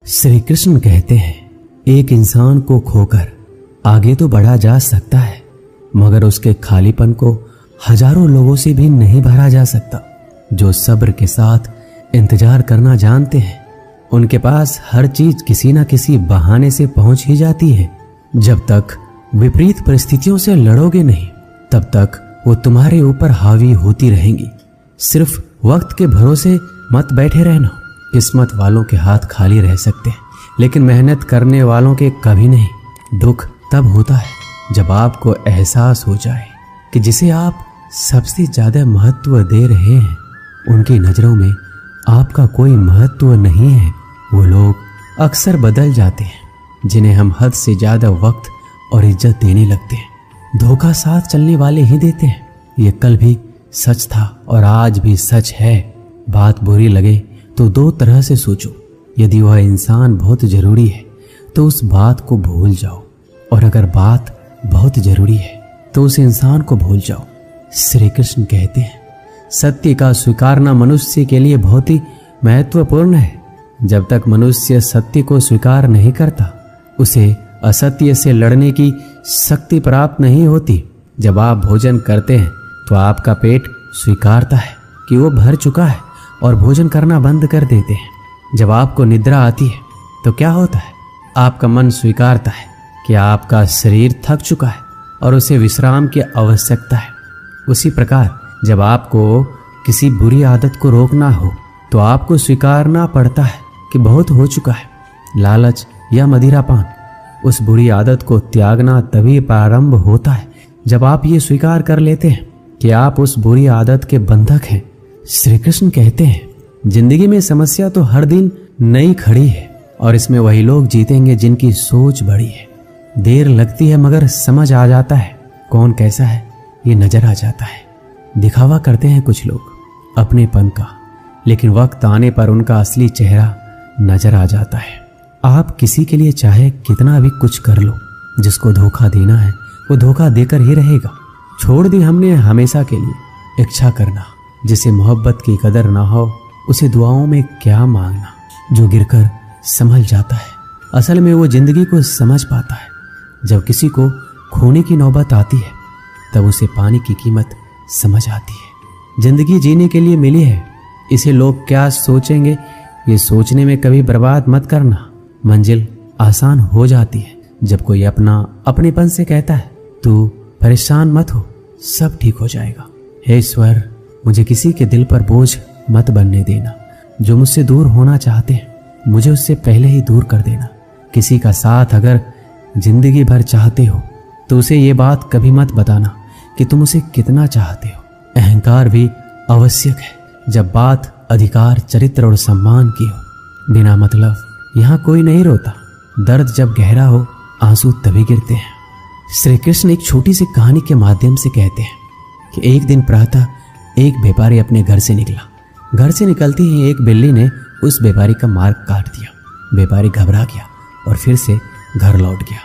श्री कृष्ण कहते हैं, एक इंसान को खोकर आगे तो बढ़ा जा सकता है, मगर उसके खालीपन को हजारों लोगों से भी नहीं भरा जा सकता। जो सब्र के साथ इंतजार करना जानते हैं, उनके पास हर चीज किसी न किसी बहाने से पहुंच ही जाती है। जब तक विपरीत परिस्थितियों से लड़ोगे नहीं, तब तक वो तुम्हारे ऊपर हावी होती रहेंगी। सिर्फ वक्त के भरोसे मत बैठे रहना। किस्मत वालों के हाथ खाली रह सकते हैं, लेकिन मेहनत करने वालों के कभी नहीं। दुख तब होता है जब आपको एहसास हो जाए कि जिसे आप सबसे ज्यादा महत्व दे रहे हैं, उनकी नजरों में आपका कोई महत्व नहीं है। वो लोग अक्सर बदल जाते हैं जिन्हें हम हद से ज्यादा वक्त और इज्जत देने लगते हैं। धोखा साथ चलने वाले ही देते हैं। ये कल भी सच था और आज भी सच है। बात बुरी लगे तो दो तरह से सोचो। यदि वह इंसान बहुत जरूरी है तो उस बात को भूल जाओ, और अगर बात बहुत जरूरी है तो उस इंसान को भूल जाओ। श्री कृष्ण कहते हैं, सत्य का स्वीकारना मनुष्य के लिए बहुत ही महत्वपूर्ण है। जब तक मनुष्य सत्य को स्वीकार नहीं करता, उसे असत्य से लड़ने की शक्ति प्राप्त नहीं होती। जब आप भोजन करते हैं तो आपका पेट स्वीकारता है कि वो भर चुका है और भोजन करना बंद कर देते हैं। जब आपको निद्रा आती है तो क्या होता है? आपका मन स्वीकारता है कि आपका शरीर थक चुका है और उसे विश्राम की आवश्यकता है। उसी प्रकार जब आपको किसी बुरी आदत को रोकना हो तो आपको स्वीकारना पड़ता है कि बहुत हो चुका है। लालच या मदिरापान, उस बुरी आदत को त्यागना तभी प्रारंभ होता है जब आप ये स्वीकार कर लेते हैं कि आप उस बुरी आदत के बंधक हैं। श्री कृष्ण कहते हैं, जिंदगी में समस्या तो हर दिन नई खड़ी है, और इसमें वही लोग जीतेंगे जिनकी सोच बड़ी है। देर लगती है मगर समझ आ जाता है कौन कैसा है, ये नजर आ जाता है। दिखावा करते हैं कुछ लोग अपनेपन का, लेकिन वक्त आने पर उनका असली चेहरा नजर आ जाता है। आप किसी के लिए चाहे कितना भी कुछ कर लो, जिसको धोखा देना है वो धोखा देकर ही रहेगा। छोड़ दी हमने हमेशा के लिए इच्छा करना। जिसे मोहब्बत की कदर ना हो, उसे दुआओं में क्या मांगना। जो गिरकर संभल जाता है, असल में वो जिंदगी को समझ पाता है। जब किसी को खोने की नौबत आती है, तब उसे पाने की कीमत समझ आती है। जिंदगी जीने के लिए मिली है, इसे लोग क्या सोचेंगे ये सोचने में कभी बर्बाद मत करना। मंजिल आसान हो जाती है जब कोई अपनेपन से कहता है, तू परेशान मत हो, सब ठीक हो जाएगा। हे ईश्वर, मुझे किसी के दिल पर बोझ मत बनने देना। जो मुझसे दूर होना चाहते हैं, मुझे उससे पहले ही दूर कर देना। किसी का साथ अगर जिंदगी भर चाहते हो तो उसे ये बात कभी मत बताना कि तुम उसे कितना चाहते हो। अहंकार भी आवश्यक है जब बात अधिकार, चरित्र और सम्मान की हो। बिना मतलब यहाँ कोई नहीं रोता। दर्द जब गहरा हो, आंसू तभी गिरते हैं। श्री कृष्ण एक छोटी सी कहानी के माध्यम से कहते हैं कि एक दिन प्रातः एक व्यापारी अपने घर से निकला। घर से निकलते ही एक बिल्ली ने उस व्यापारी का मार्ग काट दिया। व्यापारी घबरा गया और फिर से घर लौट गया।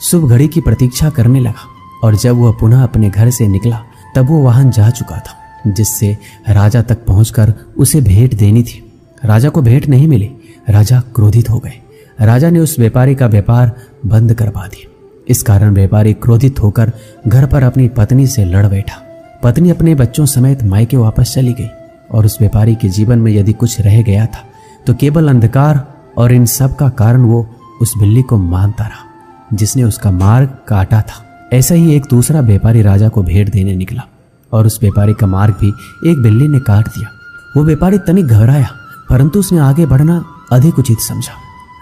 शुभ घड़ी की प्रतीक्षा करने लगा, और जब वह पुनः अपने घर से निकला तब वो वाहन जा चुका था जिससे राजा तक पहुंचकर उसे भेंट देनी थी। राजा को भेंट नहीं मिली। राजा क्रोधित हो गए। राजा ने उस व्यापारी का व्यापार बंद करवा दिया। इस कारण व्यापारी क्रोधित होकर घर पर अपनी पत्नी से लड़ बैठा। पत्नी अपने बच्चों समेत मायके वापस चली गई, और उस व्यापारी के जीवन में यदि कुछ रह गया था तो केवल अंधकार, और इन सब का कारण वो उस बिल्ली को मानता रहा जिसने उसका मार्ग काटा था। ऐसा ही एक दूसरा व्यापारी राजा को भेंट देने निकला, और उस व्यापारी का मार्ग भी एक बिल्ली ने काट दिया। वो व्यापारी तनिक घबराया, परंतु उसने आगे बढ़ना अधिक उचित समझा।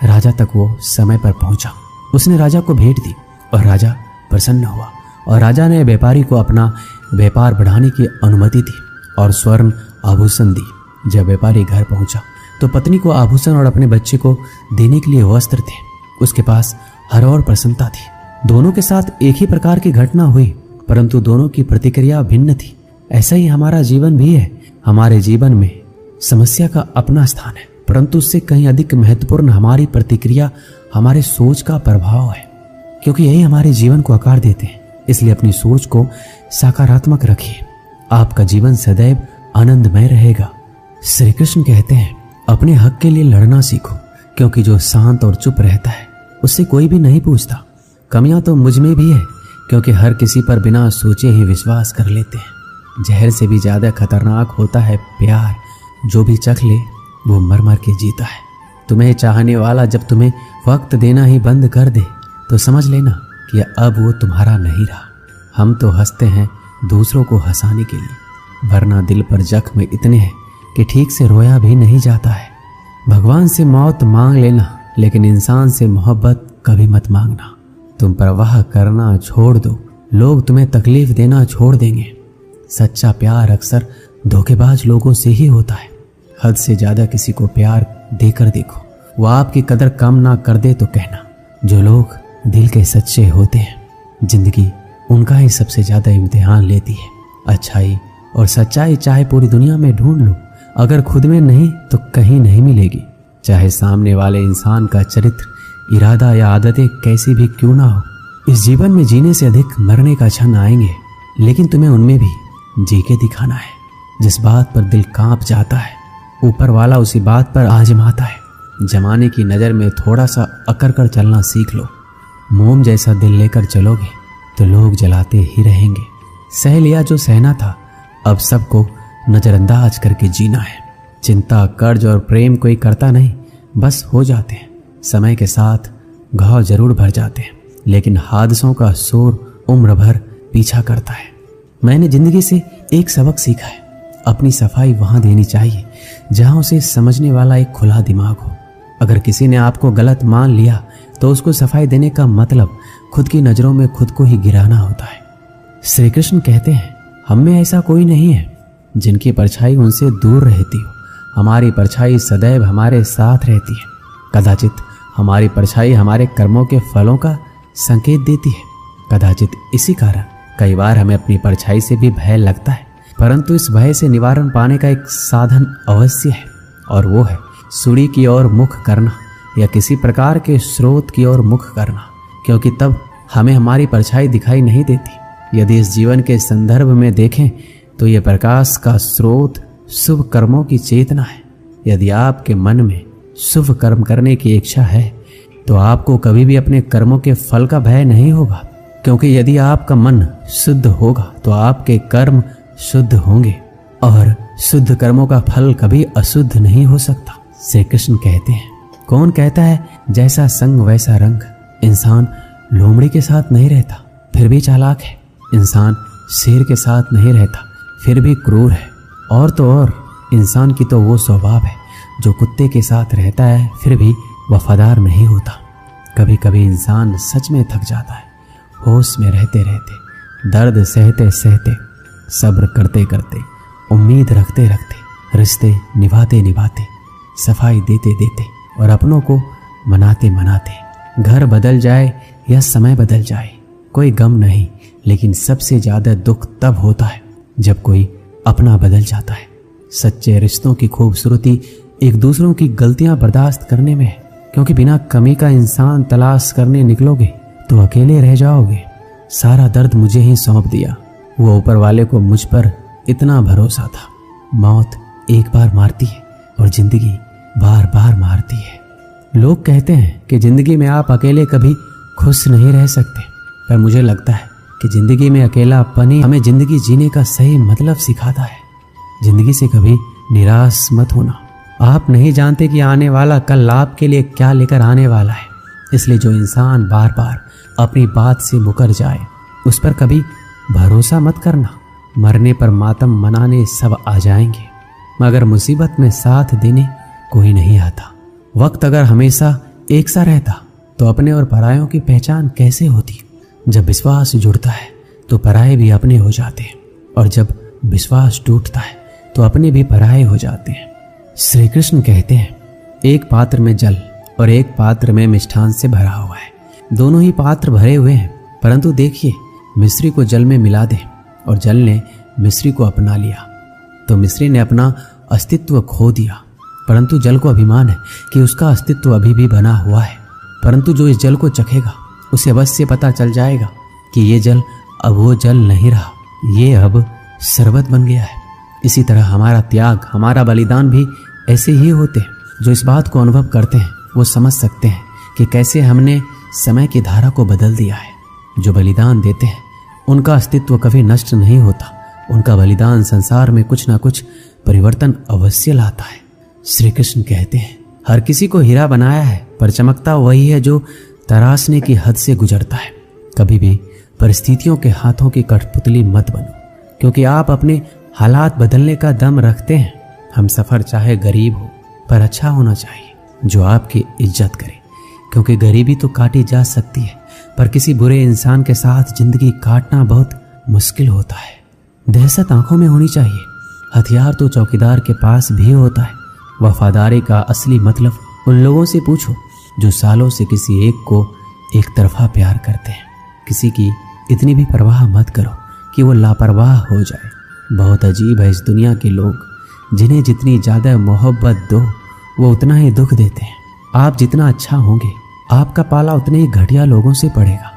राजा तक वो समय पर पहुंचा। उसने राजा को भेंट दी और राजा प्रसन्न हुआ, और राजा ने व्यापारी को अपना व्यापार बढ़ाने की अनुमति दी और स्वर्ण आभूषण दी। जब व्यापारी घर पहुंचा तो पत्नी को आभूषण और अपने बच्चे को देने के लिए वस्त्र थे। उसके पास हर और प्रसन्नता थी। दोनों के साथ एक ही प्रकार की घटना हुई, परंतु दोनों की प्रतिक्रिया भिन्न थी। ऐसा ही हमारा जीवन भी है। हमारे जीवन में समस्या का अपना स्थान है, परंतु उससे कहीं अधिक महत्वपूर्ण हमारी प्रतिक्रिया, हमारे सोच का प्रभाव है, क्योंकि यही हमारे जीवन को आकार देते हैं। इसलिए अपनी सोच को सकारात्मक रखिए, आपका जीवन सदैव आनंदमय रहेगा। श्री कृष्ण कहते हैं, अपने हक के लिए लड़ना सीखो, क्योंकि जो शांत और चुप रहता है उससे कोई भी नहीं पूछता। कमियां तो मुझ में भी है, क्योंकि हर किसी पर बिना सोचे ही विश्वास कर लेते हैं। जहर से भी ज्यादा खतरनाक होता है प्यार, जो भी चख ले वो मर मर के जीता है। तुम्हें चाहने वाला जब तुम्हें वक्त देना ही बंद कर दे तो समझ लेना कि अब वो तुम्हारा नहीं रहा। हम तो हंसते हैं दूसरों को हंसाने के लिए, वरना दिल पर जख्म इतने हैं कि ठीक से रोया भी नहीं जाता है। भगवान से मौत मांग लेना, लेकिन इंसान से मोहब्बत कभी मत मांगना। तुम परवाह करना छोड़ दो, लोग तुम्हें तकलीफ देना छोड़ देंगे। सच्चा प्यार अक्सर धोखेबाज लोगों से ही होता है। हद से ज्यादा किसी को प्यार देकर देखो, वो आपकी कदर कम ना कर दे तो कहना। जो लोग दिल के सच्चे होते हैं, जिंदगी उनका ही सबसे ज्यादा इम्तिहान लेती है। अच्छाई और सच्चाई चाहे पूरी दुनिया में ढूंढ लो, अगर खुद में नहीं तो कहीं नहीं मिलेगी। चाहे सामने वाले इंसान का चरित्र, इरादा या आदतें कैसी भी क्यों ना हो, इस जीवन में जीने से अधिक मरने का क्षण आएंगे, लेकिन तुम्हें उनमें भी जी के दिखाना है। जिस बात पर दिल कांप जाता है, ऊपर वाला उसी बात पर आजमाता है। जमाने की नज़र में थोड़ा सा अकड़ कर चलना सीख लो। मोम जैसा दिल लेकर चलोगे तो लोग जलाते ही रहेंगे। सह लिया जो सहना था, अब सबको नज़रअंदाज करके जीना है। चिंता, कर्ज और प्रेम कोई करता नहीं, बस हो जाते हैं। समय के साथ घाव जरूर भर जाते हैं, लेकिन हादसों का शोर उम्र भर पीछा करता है। मैंने जिंदगी से एक सबक सीखा है, अपनी सफाई वहां देनी चाहिए जहां उसे समझने वाला एक खुला दिमाग हो। अगर किसी ने आपको गलत मान लिया तो उसको सफाई देने का मतलब खुद की नजरों में खुद को ही गिराना होता है। श्री कृष्ण कहते हैं, हम में ऐसा कोई नहीं है जिनकी परछाई उनसे दूर रहती हो। हमारी परछाई सदैव हमारे साथ रहती है। कदाचित हमारी परछाई हमारे कर्मों के फलों का संकेत देती है। कदाचित इसी कारण कई बार हमें अपनी परछाई से भी भय लगता है, परंतु इस भय से निवारण पाने का एक साधन अवश्य है, और वो है सूर्य की ओर मुख करना या किसी प्रकार के स्रोत की ओर मुख करना, क्योंकि तब हमें हमारी परछाई दिखाई नहीं देती। यदि इस जीवन के संदर्भ में देखें तो ये प्रकाश का स्रोत शुभ कर्मों की चेतना है। यदि आपके मन में शुभ कर्म करने की इच्छा है तो आपको कभी भी अपने कर्मों के फल का भय नहीं होगा, क्योंकि यदि आपका मन शुद्ध होगा तो आपके कर्म शुद्ध होंगे, और शुद्ध कर्मों का फल कभी अशुद्ध नहीं हो सकता। श्री कृष्ण कहते हैं, कौन कहता है जैसा संग वैसा रंग। इंसान लोमड़ी के साथ नहीं रहता फिर भी चालाक है। इंसान शेर के साथ नहीं रहता फिर भी क्रूर है। और तो और इंसान की तो वो स्वभाव है जो कुत्ते के साथ रहता है फिर भी वफादार नहीं होता। कभी कभी इंसान सच में थक जाता है, होश में रहते रहते, दर्द सहते सहते, सब्र करते करते, उम्मीद रखते रखते, रिश्ते निभाते निभाते, सफाई देते देते और अपनों को मनाते मनाते। घर बदल जाए या समय बदल जाए कोई गम नहीं, लेकिन सबसे ज्यादा दुख तब होता है जब कोई अपना बदल जाता है। सच्चे रिश्तों की खूबसूरती एक दूसरों की गलतियां बर्दाश्त करने में है, क्योंकि बिना कमी का इंसान तलाश करने निकलोगे तो अकेले रह जाओगे। सारा दर्द मुझे ही सौंप दिया, वो ऊपर वाले को मुझ पर इतना भरोसा था। मौत एक बार मारती है और जिंदगी बार बार मारती है। लोग कहते हैं कि जिंदगी में आप अकेले कभी खुश नहीं रह सकते, पर मुझे लगता है कि जिंदगी में अकेलापन ही हमें जिंदगी जीने का सही मतलब सिखाता है। जिंदगी से कभी निराश मत होना। आप नहीं जानते कि आने वाला कल आपके लिए क्या लेकर आने वाला है, इसलिए जो इंसान बार बार अपनी बात से मुकर जाए उस पर कभी भरोसा मत करना। मरने पर मातम मनाने सब आ जाएंगे, मगर मुसीबत में साथ देने कोई नहीं आता। वक्त अगर हमेशा एक सा रहता तो अपने और परायों की पहचान कैसे होती। जब विश्वास जुड़ता है तो पराये भी अपने हो जाते हैं, और जब विश्वास टूटता है तो अपने भी पराये हो जाते हैं। श्री कृष्ण कहते हैं, एक पात्र में जल और एक पात्र में मिष्ठान से भरा हुआ है। दोनों ही पात्र भरे हुए हैं, परंतु देखिए, मिस्री को जल में मिला दे और जल ने मिस्री को अपना लिया तो मिस्री ने अपना अस्तित्व खो दिया। परंतु जल को अभिमान है कि उसका अस्तित्व अभी भी बना हुआ है। परंतु जो इस जल को चखेगा उसे अवश्य पता चल जाएगा कि ये जल अब वो जल नहीं रहा, ये अब शरबत बन गया है। इसी तरह हमारा त्याग, हमारा बलिदान भी ऐसे ही होते हैं। जो इस बात को अनुभव करते हैं वो समझ सकते हैं कि कैसे हमने समय की धारा को बदल दिया है। जो बलिदान देते हैं उनका अस्तित्व कभी नष्ट नहीं होता। उनका बलिदान संसार में कुछ ना कुछ परिवर्तन अवश्य लाता है। श्री कृष्ण कहते हैं, हर किसी को हीरा बनाया है, पर चमकता वही है जो तराशने की हद से गुजरता है। कभी भी परिस्थितियों के हाथों की कठपुतली मत बनो, क्योंकि आप अपने हालात बदलने का दम रखते हैं। हम सफर चाहे गरीब हो पर अच्छा होना चाहिए, जो आपकी इज्जत करे, क्योंकि गरीबी तो काटी जा सकती है, पर किसी बुरे इंसान के साथ जिंदगी काटना बहुत मुश्किल होता है। दहशत आंखों में होनी चाहिए। हथियार तो चौकीदार के पास भी होता है। वफादारी का असली मतलब उन लोगों से पूछो जो सालों से किसी एक को एक तरफा प्यार करते हैं। किसी की इतनी भी परवाह मत करो कि वो लापरवाह हो जाए। बहुत अजीब है इस दुनिया के लोग, जिन्हें जितनी ज़्यादा मोहब्बत दो वो उतना ही दुख देते हैं। आप जितना अच्छा होंगे आपका पाला उतने ही घटिया लोगों से पड़ेगा।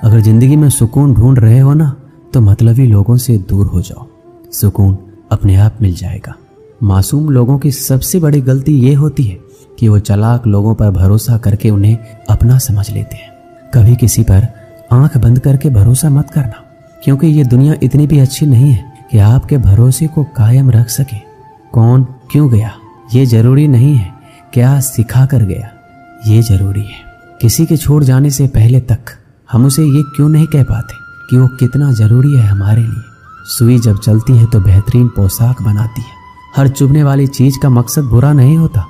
अगर जिंदगी में सुकून ढूंढ रहे हो ना, तो मतलबी लोगों से दूर हो जाओ, सुकून अपने आप मिल जाएगा। मासूम लोगों की सबसे बड़ी गलती ये होती है कि वो चालाक लोगों पर भरोसा करके उन्हें अपना समझ लेते हैं। कभी किसी पर आंख बंद करके भरोसा मत करना, क्योंकि ये दुनिया इतनी भी अच्छी नहीं है कि आपके भरोसे को कायम रख सके। कौन क्यों गया ये जरूरी नहीं है, क्या सिखा कर गया ये जरूरी है। किसी के छोड़ जाने से पहले तक हम उसे ये क्यों नहीं कह पाते कि वो कितना जरूरी है हमारे लिए। सुई जब चलती है तो बेहतरीन पोशाक बनाती है। हर चुभने वाली चीज का मकसद बुरा नहीं होता।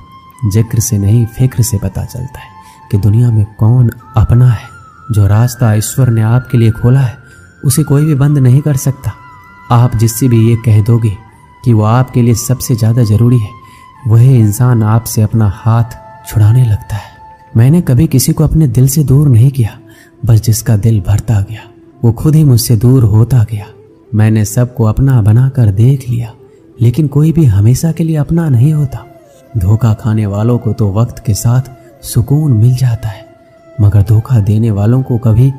जिक्र से नहीं फिक्र से पता चलता है कि दुनिया में कौन अपना है। जो रास्ता ईश्वर ने आपके लिए खोला है उसे कोई भी बंद नहीं कर सकता। आप जिससे भी ये कह दोगे कि वो आपके लिए सबसे ज्यादा जरूरी है, वही इंसान आपसे अपना हाथ छुड़ाने लगता है। मैंने कभी किसी को अपने दिल से दूर नहीं किया, बस जिसका दिल भरता गया वो खुद ही मुझसे दूर होता गया। मैंने सबको अपना बनाकर देख लिया, लेकिन कोई भी हमेशा के लिए अपना नहीं होता। धोखा खाने वालों को तो वक्त के साथ सुकून मिल जाता है, मगर धोखा देने वालों को कभी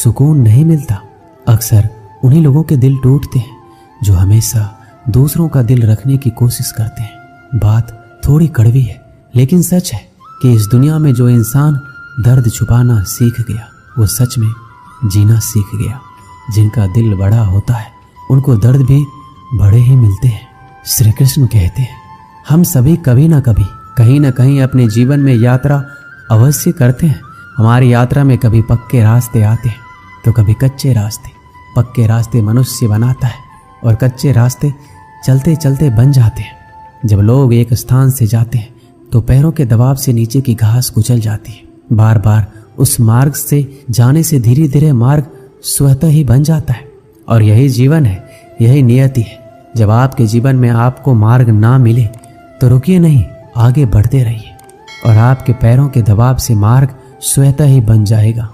सुकून नहीं मिलता। अक्सर उन्हीं लोगों के दिल टूटते हैं जो हमेशा दूसरों का दिल रखने की कोशिश करते हैं। बात थोड़ी कड़वी है, लेकिन सच है कि इस दुनिया में जो इंसान दर्द छुपाना सीख गया वो सच में जीना सीख गया। जिनका दिल बड़ा होता है उनको दर्द भी बड़े ही मिलते हैं। श्री कृष्ण कहते हैं, हम सभी कभी ना कभी कहीं ना कहीं अपने जीवन में यात्रा अवश्य करते हैं। हमारी यात्रा में कभी पक्के रास्ते आते हैं तो कभी कच्चे रास्ते। पक्के रास्ते मनुष्य बनाता है और कच्चे रास्ते चलते चलते बन जाते हैं। जब लोग एक स्थान से जाते हैं तो पैरों के दबाव से नीचे की घास कुचल जाती है। बार बार उस मार्ग से जाने से धीरे धीरे मार्ग स्वतः ही बन जाता है। और यही जीवन है, यही नियति है। जब आपके जीवन में आपको मार्ग ना मिले तो रुकिए नहीं, आगे बढ़ते रहिए और आपके पैरों के दबाव से मार्ग स्वतः ही बन जाएगा।